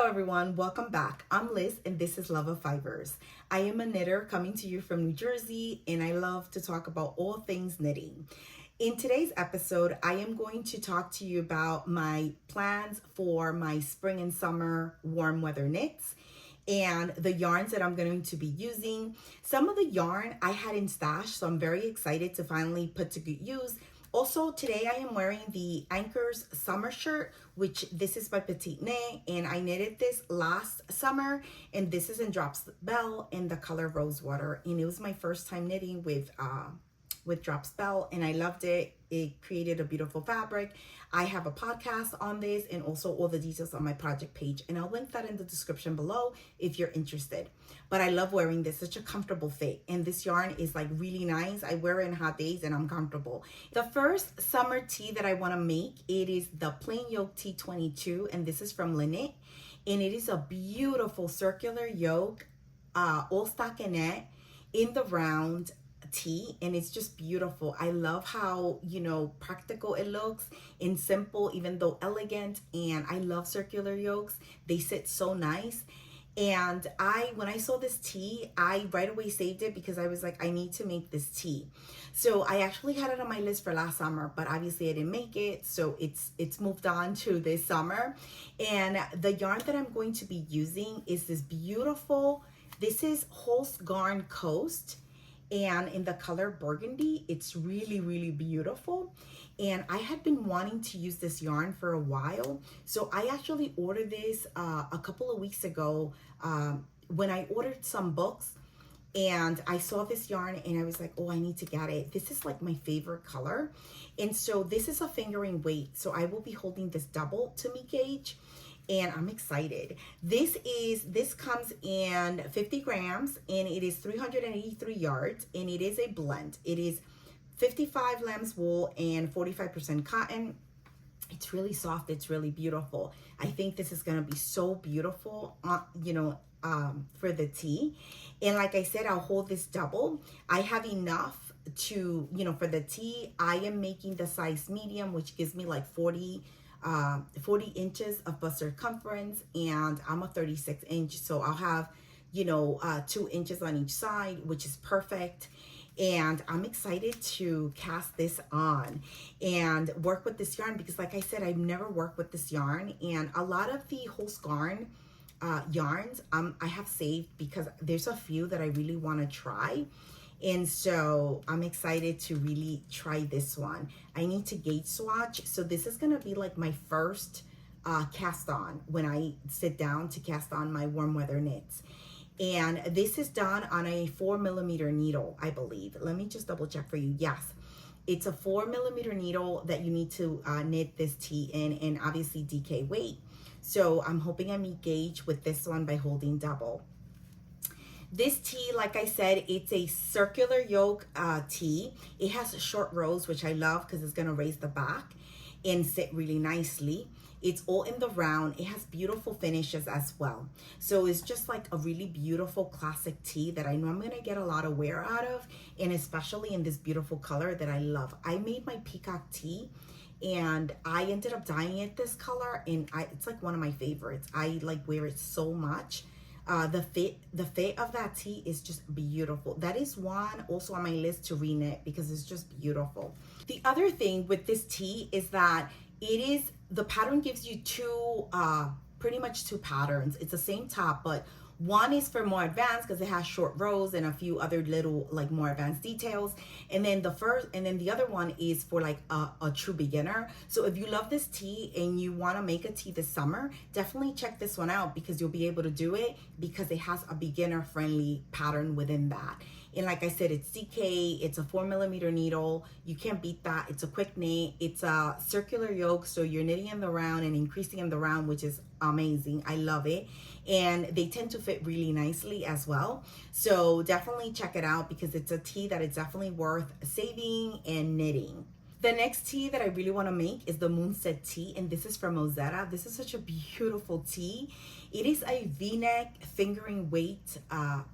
Hello everyone, welcome back. I'm Liz and this is Love of Fibers. I am a knitter coming to you from New Jersey and I love to talk about all things knitting. In today's episode, I am going to talk to you about my plans for my spring and summer warm weather knits and the yarns that I'm going to be using. Some of the yarn I had in stash, so I'm very excited to finally put to good use. Also, today I am wearing the Anker's summer shirt, which this is by Petiteknit, and I knitted this last summer, and this is in Drops Belle in the color Rosewater, and it was my first time knitting with Drops Belle, and I loved it. It created a beautiful fabric. I have a podcast on this and also all the details on my project page, and I'll link that in the description below if you're interested. But I love wearing this, such a comfortable fit, and this yarn is like really nice. I wear it in hot days and I'm comfortable. The first summer tee that I want to make, it is the plain yoke tee 22, and this is from Leknit, and it is a beautiful circular yoke, all stockinette in the round tee, and it's just beautiful. I love how, practical it looks and simple, even though elegant, and I love circular yokes. They sit so nice. And when I saw this tee, I right away saved it because I was like, I need to make this tee. So I actually had it on my list for last summer, but obviously I didn't make it. So it's moved on to this summer. And the yarn that I'm going to be using is this is Holst Garn Coast, and in the color burgundy. It's really, really beautiful. And I had been wanting to use this yarn for a while. So I actually ordered this a couple of weeks ago when I ordered some books, and I saw this yarn and I was like, oh, I need to get it. This is like my favorite color. And so this is a fingering weight. So I will be holding this double to me gauge, and I'm excited. This comes in 50 grams and it is 383 yards, and it is a blend. It is 55 lamb's wool and 45% cotton. It's really soft. It's really beautiful. I think this is gonna be so beautiful, for the tee. And like I said, I'll hold this double. I have enough to, for the tee. I am making the size medium, which gives me like 40 inches of bust circumference, and I'm a 36 inch, so I'll have 2 inches on each side, which is perfect. And I'm excited to cast this on and work with this yarn because, like I said, I've never worked with this yarn, and a lot of the Holst Garn yarns I have saved because there's a few that I really want to try. And so I'm excited to really try this one. I need to gauge swatch. So this is gonna be like my first cast on when I sit down to cast on my warm weather knits. And this is done on a 4mm needle, I believe. Let me just double check for you. Yes, it's a 4mm needle that you need to knit this tee in, and obviously DK weight. So I'm hoping I meet gauge with this one by holding double. This tee, like I said, it's a circular yoke tee. It has short rows, which I love because it's gonna raise the back and sit really nicely. It's all in the round. It has beautiful finishes as well. So it's just like a really beautiful classic tee that I know I'm gonna get a lot of wear out of, and especially in this beautiful color that I love. I made my peacock tee and I ended up dyeing it this color, and it's like one of my favorites. I like wear it so much. The fit of that tee is just beautiful. That is one also on my list to reknit because it's just beautiful. The other thing with this tee is that the pattern gives you pretty much two patterns. It's the same top, but one is for more advanced because it has short rows and a few other little like more advanced details. And then the other one is for like a true beginner. So if you love this tee and you want to make a tee this summer, definitely check this one out because you'll be able to do it because it has a beginner friendly pattern within that. And like I said, it's DK, it's a 4mm needle. You can't beat that. It's a quick knit. It's a circular yoke, so you're knitting in the round and increasing in the round, which is amazing. I love it. And they tend to fit really nicely as well. So definitely check it out because it's a tee that is definitely worth saving and knitting. The next tee that I really want to make is the Moonset tee, and this is from Ozetta. This is such a beautiful tee. It is a V-neck fingering weight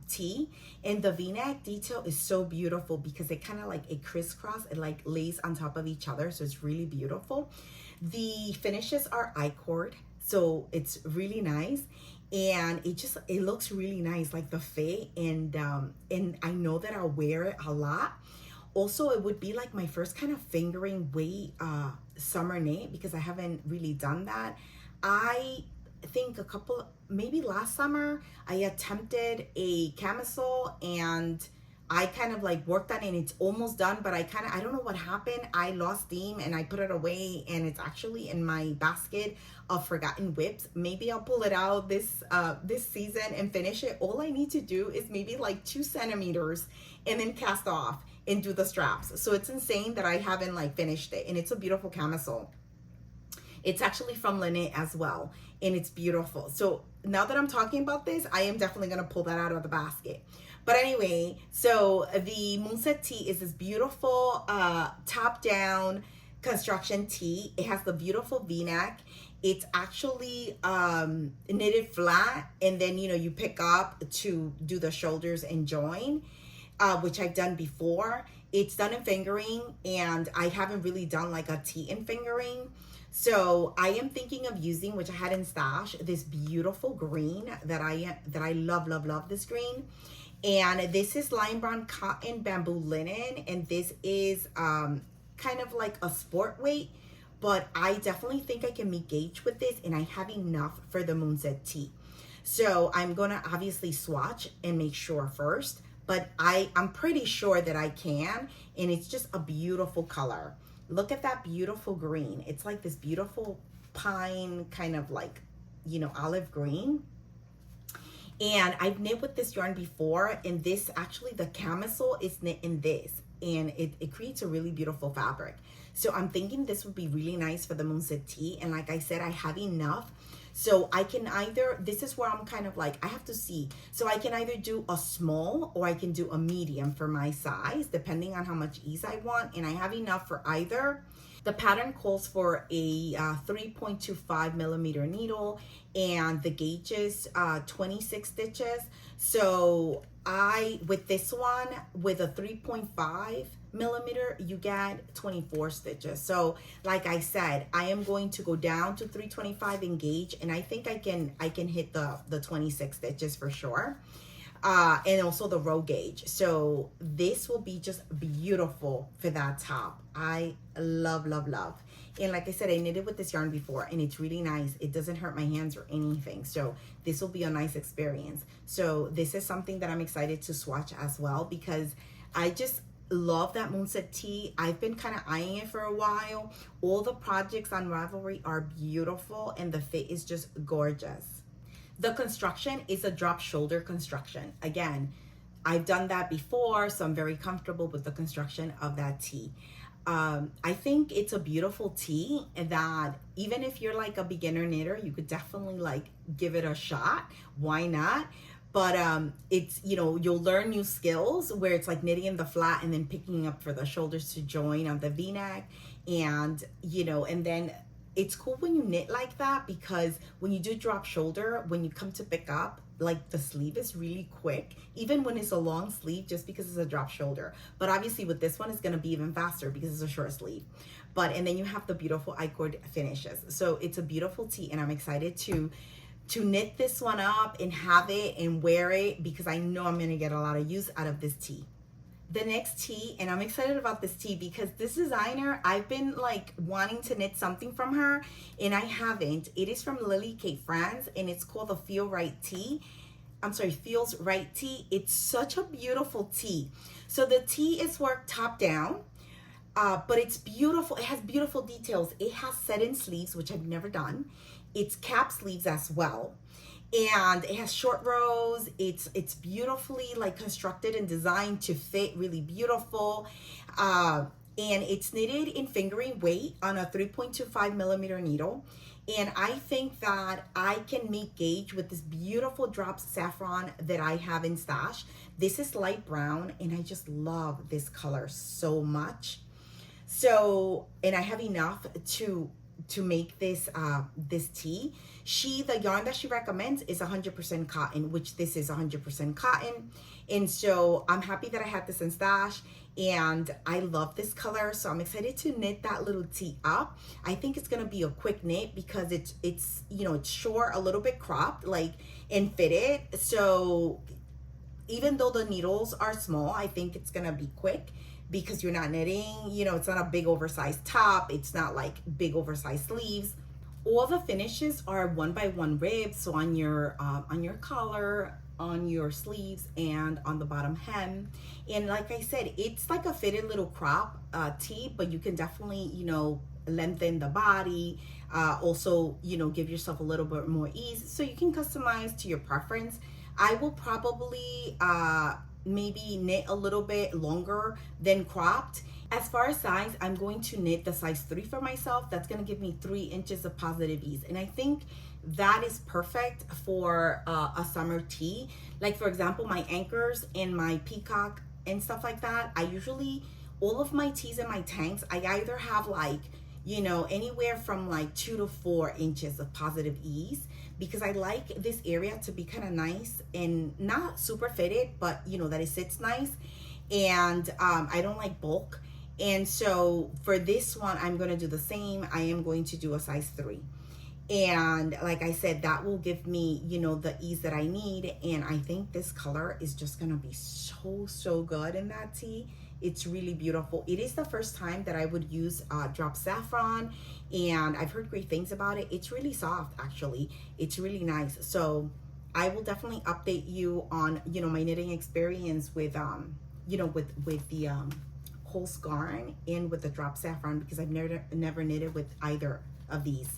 tee, and the V-neck detail is so beautiful because it kind of like a crisscross, it like lays on top of each other, so it's really beautiful. The finishes are I-cord, So it's really nice. And it looks really nice, like the fit. And I know that I'll wear it a lot. Also, it would be like my first kind of fingering weight summer knit, because I haven't really done that. I think maybe last summer, I attempted a camisole, and I kind of like worked on it, and it's almost done, but I don't know what happened. I lost steam and I put it away, and it's actually in my basket of forgotten whips. Maybe I'll pull it out this season and finish it. All I need to do is maybe like 2 centimeters and then cast off and do the straps. So it's insane that I haven't like finished it, and it's a beautiful camisole. It's actually from Leknit as well, and it's beautiful. So now that I'm talking about this, I am definitely gonna pull that out of the basket. But anyway, so the Moonset tee is this beautiful top-down construction tee. It has the beautiful V-neck. It's actually knitted flat, and then you pick up to do the shoulders and join, which I've done before. It's done in fingering, and I haven't really done like a tee in fingering. So I am thinking of using, which I had in stash, this beautiful green that I love this green. And this is lime brown cotton bamboo linen, and this is kind of like a sport weight, but I definitely think I can meet gauge with this, and I have enough for the Moonset tee. So I'm gonna obviously swatch and make sure first, but I'm pretty sure that I can, and it's just a beautiful color. Look at that beautiful green. It's like this beautiful pine kind of like, olive green. And I've knit with this yarn before, and this actually, the camisole is knit in this, and it creates a really beautiful fabric. So I'm thinking this would be really nice for the Moonset tee, and like I said, I have enough. So I can either, this is where I'm kind of like, I have to see. So I can either do a small or I can do a medium for my size, depending on how much ease I want, and I have enough for either. The pattern calls for a 3.25 millimeter needle, and the gauge is 26 stitches. So with this one, with a 3.5 millimeter, you get 24 stitches. So like I said, I am going to go down to 325 in gauge, and I think I can hit the 26 stitches for sure. And also the row gauge. So this will be just beautiful for that top. I love. And like I said, I knitted with this yarn before, and it's really nice. It doesn't hurt my hands or anything. So this will be a nice experience. So this is something that I'm excited to swatch as well, because I just love that Moonset tee. I've been kind of eyeing it for a while. All the projects on Ravelry are beautiful, and the fit is just gorgeous. The construction is a drop shoulder construction. Again, I've done that before, so I'm very comfortable with the construction of that tee. I think it's a beautiful tee that even if you're like a beginner knitter, you could definitely like give it a shot. Why not? But it's, you'll learn new skills where it's like knitting in the flat and then picking up for the shoulders to join on the V-neck. And, and then it's cool when you knit like that, because when you do drop shoulder, when you come to pick up, like the sleeve is really quick, even when it's a long sleeve, just because it's a drop shoulder. But obviously with this one, it's gonna be even faster because it's a short sleeve. And then you have the beautiful I-cord finishes. So it's a beautiful tee, and I'm excited to knit this one up and have it and wear it, because I know I'm gonna get a lot of use out of this tee. The next tee, and I'm excited about this tee because this designer, I've been like wanting to knit something from her, and I haven't. It is from Lily Kate France, and it's called the Feels Right tee. It's such a beautiful tee. So the tee is worked top down, but it's beautiful. It has beautiful details. It has set-in sleeves, which I've never done. It's cap sleeves as well. And it has short rows. It's beautifully like constructed and designed to fit really beautiful. And it's knitted in fingering weight on a 3.25 millimeter needle. And I think that I can meet gauge with this beautiful drop saffron that I have in stash. This is light brown, and I just love this color so much. So, and I have enough to make this this tee. The yarn that she recommends is 100% cotton, which this is 100% cotton. And so I'm happy that I had this in stash, and I love this color, so I'm excited to knit that little tee up. I think it's gonna be a quick knit because it's you know, it's short, a little bit cropped, like, and fitted. So even though the needles are small, I think it's gonna be quick because you're not knitting, you know, it's not a big oversized top, it's not like big oversized sleeves. All the finishes are 1x1 ribs, so on your collar, on your sleeves, and on the bottom hem. And like I said, it's like a fitted little crop tee, but you can definitely, you know, lengthen the body, also, you know, give yourself a little bit more ease, so you can customize to your preference. I will probably maybe knit a little bit longer than cropped. As far as size, I'm going to knit the size 3 for myself. That's going to give me 3 inches of positive ease, and I think that is perfect for a summer tee. Like, for example, my anchors and my peacock and stuff like that, I usually, all of my tees and my tanks, I either have like, you know, anywhere from like 2 to 4 inches of positive ease, because I like this area to be kind of nice and not super fitted, but you know, that it sits nice. And I don't like bulk. And so for this one, I'm going to do the same. I am going to do a size 3. And like I said, that will give me, you know, the ease that I need. And I think this color is just gonna be so good in that tee. It's really beautiful. It is the first time that I would use drop saffron, and I've heard great things about it. It's really soft, actually. It's really nice. So I will definitely update you on, you know, my knitting experience with you know, with the Holst Garn and with the drop saffron, because I've never knitted with either of these.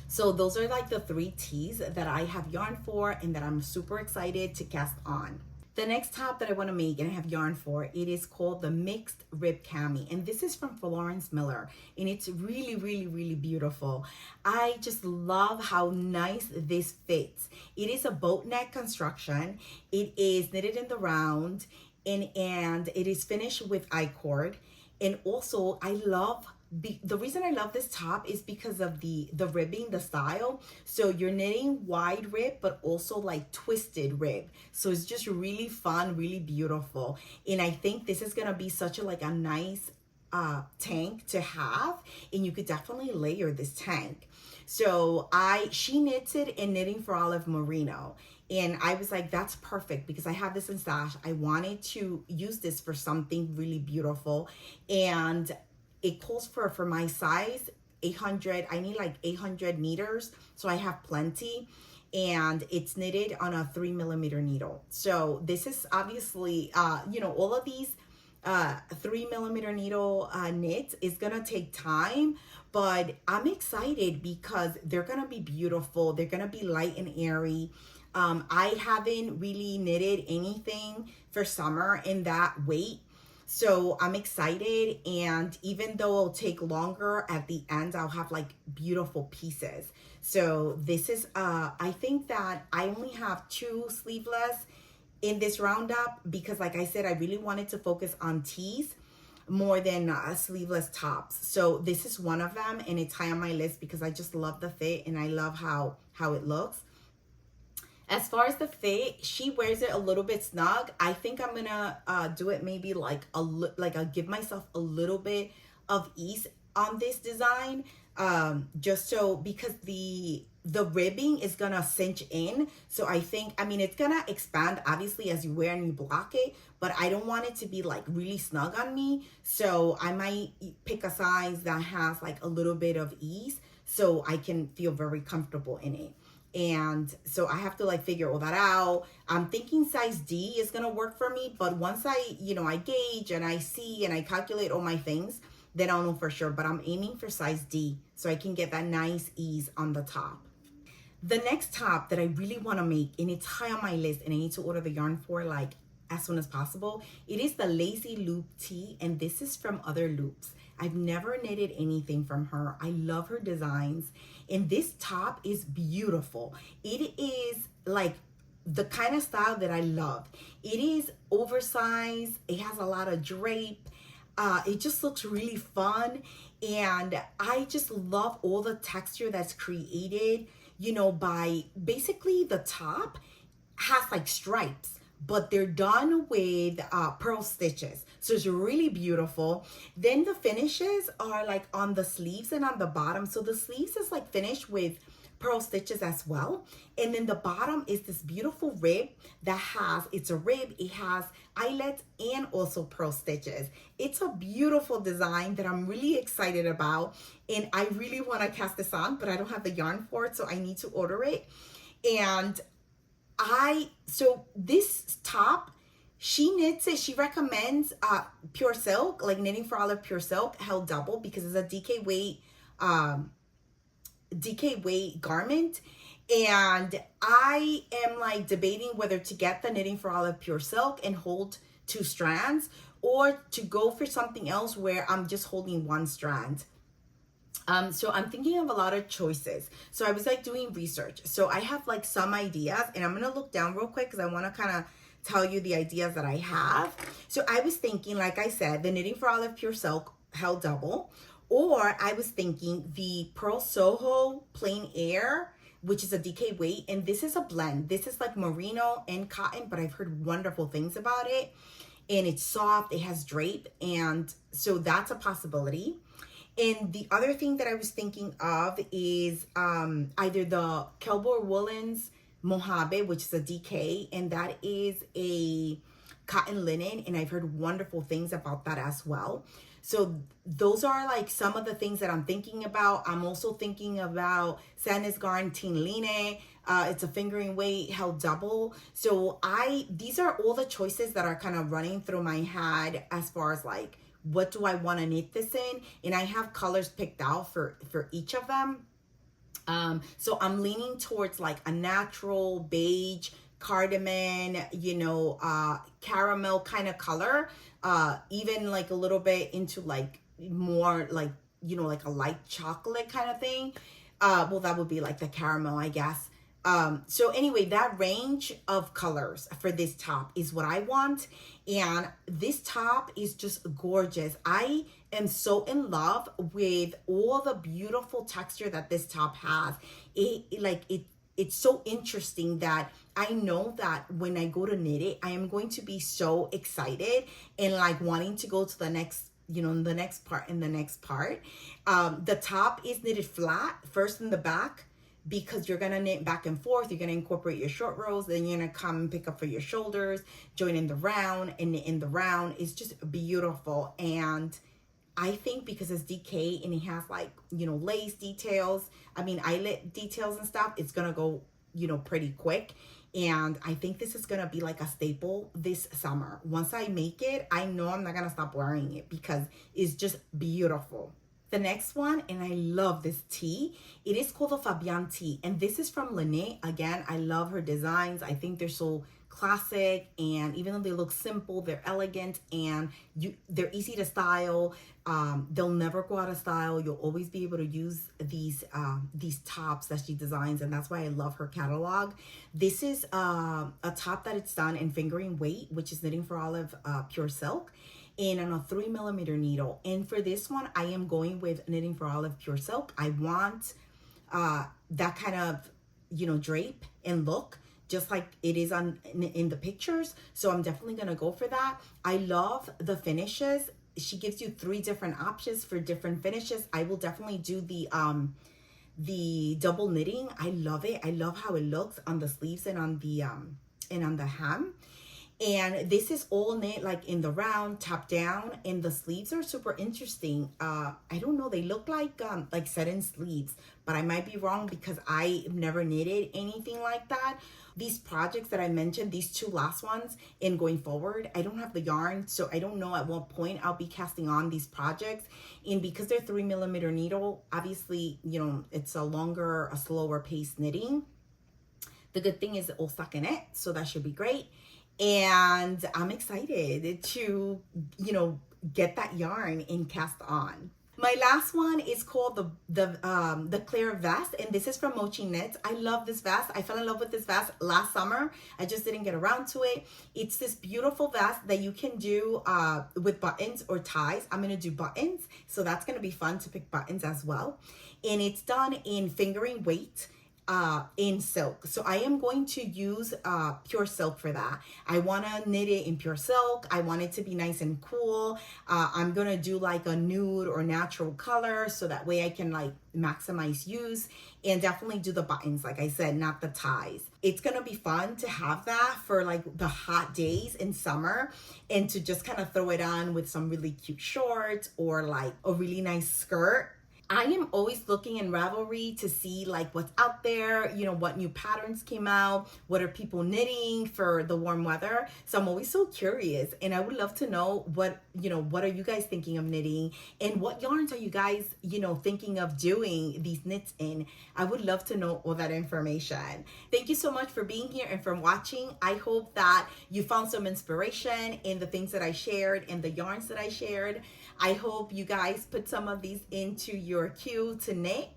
So those are like the 3 tees that I have yarn for and that I'm super excited to cast on. The next top that I want to make and I have yarn for, it is called the Mixed Rib Cami, and this is from Florence Miller, and it's really beautiful. I just love how nice this fits. It is a boat neck construction. It is knitted in the round, and it is finished with I-cord. And also I love the reason I love this top is because of the ribbing, the style. So you're knitting wide rib, but also like twisted rib. So it's just really fun, really beautiful. And I think this is gonna be such a nice tank to have, and you could definitely layer this tank. So she knits it in Knitting for Olive Merino. And I was like, that's perfect because I have this in stash. I wanted to use this for something really beautiful. And it calls for my size, 800. I need like 800 meters. So I have plenty. And it's knitted on a 3mm needle. So this is obviously, you know, all of these 3mm needle knits is gonna take time, but I'm excited because they're gonna be beautiful. They're gonna be light and airy. I haven't really knitted anything for summer in that weight, so I'm excited. And even though it'll take longer, at the end I'll have like beautiful pieces. So this is I think that I only have 2 sleeveless in this roundup because, like I said, I really wanted to focus on tees more than sleeveless tops. So this is one of them, and it's high on my list because I just love the fit and I love how it looks. As far as the fit, she wears it a little bit snug. I think I'm gonna do it maybe like I'll give myself a little bit of ease on this design, just so, because the ribbing is gonna cinch in. So I think, I mean, it's gonna expand obviously as you wear and you block it, but I don't want it to be like really snug on me. So I might pick a size that has like a little bit of ease so I can feel very comfortable in it. And so I have to like figure all that out. I'm thinking size D is gonna work for me, but once I gauge and I see and I calculate all my things, then I'll know for sure. But I'm aiming for size D so I can get that nice ease on the top. The next top that I really want to make, and it's high on my list and I need to order the yarn for like as soon as possible, it is the Lacey Loop Tee, and this is from Other Loops. I've never knitted anything from her. I love her designs, and this top is beautiful. It is like the kind of style that I love. It is oversized. It has a lot of drape. It just looks really fun. And I just love all the texture that's created, by basically the top has like stripes, but they're done with pearl stitches. So it's really beautiful. Then the finishes are like on the sleeves and on the bottom. So the sleeves is like finished with pearl stitches as well. And then the bottom is this beautiful rib that it's a rib, it has eyelets and also pearl stitches. It's a beautiful design that I'm really excited about. And I really want to cast this on, but I don't have the yarn for it, so I need to order it. And so this top, she knits it, she recommends pure silk, like Knitting for Olive pure silk held double, because it's a DK weight garment. And I am like debating whether to get the Knitting for Olive pure silk and hold 2 strands, or to go for something else where I'm just holding 1 strand. So I'm thinking of a lot of choices. So I was like doing research. So I have like some ideas, and I'm going to look down real quick because I want to kind of tell you the ideas that I have. So I was thinking, like I said, the Knitting for Olive pure silk held double, or I was thinking the Pearl Soho plain air, which is a DK weight. And this is a blend. This is like merino and cotton, but I've heard wonderful things about it. And it's soft, it has drape. And so that's a possibility. And the other thing that I was thinking of is either the Kelbor Woolens Mojave, which is a DK, and that is a cotton linen, and I've heard wonderful things about that as well. So those are like some of the things that I'm thinking about. I'm also thinking about Sandnes Garn Teen Line. It's a fingering weight held double. So these are all the choices that are kind of running through my head as far as like, what do I want to knit this in? And I have colors picked out for each of them. So I'm leaning towards like a natural beige, cardamom, caramel kind of color. Even like a little bit into like more like, like a light chocolate kind of thing. Well, that would be like the caramel, I guess. So anyway, that range of colors for this top is what I want. And this top is just gorgeous. I am so in love with all the beautiful texture that this top has. It's so interesting that I know that when I go to knit it, I am going to be so excited and like wanting to go to the next, the next part and the next part. The top is knitted flat first in the back, because you're gonna knit back and forth. You're gonna incorporate your short rows, then you're gonna come and pick up for your shoulders, join in the round, and knit in the round. It's just beautiful. And I think because it's DK and it has like, lace details, eyelet details and stuff, it's gonna go, pretty quick. And I think this is gonna be like a staple this summer. Once I make it, I know I'm not gonna stop wearing it because it's just beautiful. The next one, and I love this tee. It is called the Fabienne Tee, and this is from Leknit. Again, I love her designs. I think they're so classic, and even though they look simple, they're elegant, and they're easy to style. They'll never go out of style. You'll always be able to use these tops that she designs, and that's why I love her catalog. This is a top that it's done in fingering weight, which is Knitting for Olive pure silk, and on a 3mm needle. And for this one, I am going with Knitting for Olive pure silk. I want that kind of, drape and look, just like it is in the pictures. So I'm definitely gonna go for that. I love the finishes. She gives you 3 different options for different finishes. I will definitely do the double knitting. I love it. I love how it looks on the sleeves and on the hem. And this is all knit like in the round, top down, and the sleeves are super interesting. I don't know, they look like set-in sleeves, but I might be wrong because I've never knitted anything like that. These projects that I mentioned, these 2 last ones, and going forward, I don't have the yarn, so I don't know at what point I'll be casting on these projects. And because they're 3mm needle, obviously, it's a slower pace knitting. The good thing is it will suck in it, so that should be great. And I'm excited to, get that yarn and cast on. My last one is called the clear vest, and this is from Mochiknits. I love this vest. I fell in love with this vest last summer. I just didn't get around to it. It's this beautiful vest that you can do with buttons or ties. I'm gonna do buttons, so that's gonna be fun to pick buttons as well. And it's done in fingering weight in silk. So I am going to use pure silk for that. I want to knit it in pure silk. I want it to be nice and cool. I'm going to do like a nude or natural color so that way I can like maximize use, and definitely do the buttons, like I said, not the ties. It's going to be fun to have that for like the hot days in summer, and to just kind of throw it on with some really cute shorts or like a really nice skirt. I am always looking in Ravelry to see like what's out there, you know, what new patterns came out, what are people knitting for the warm weather. So I'm always so curious, and I would love to know what, you know, what are you guys thinking of knitting, and what yarns are you guys, you know, thinking of doing these knits in. I would love to know all that information. Thank you so much for being here and for watching. I hope that you found some inspiration in the things that I shared and the yarns that I shared. I hope you guys put some of these into your queue to knit.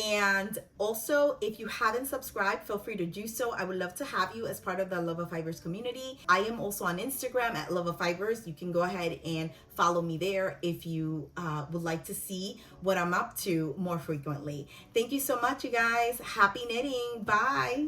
And also, if you haven't subscribed, feel free to do so. I would love to have you as part of the Love of Fibers community. I am also on Instagram at Love of Fibers. You can go ahead and follow me there if you would like to see what I'm up to more frequently. Thank you so much, you guys. Happy knitting. Bye.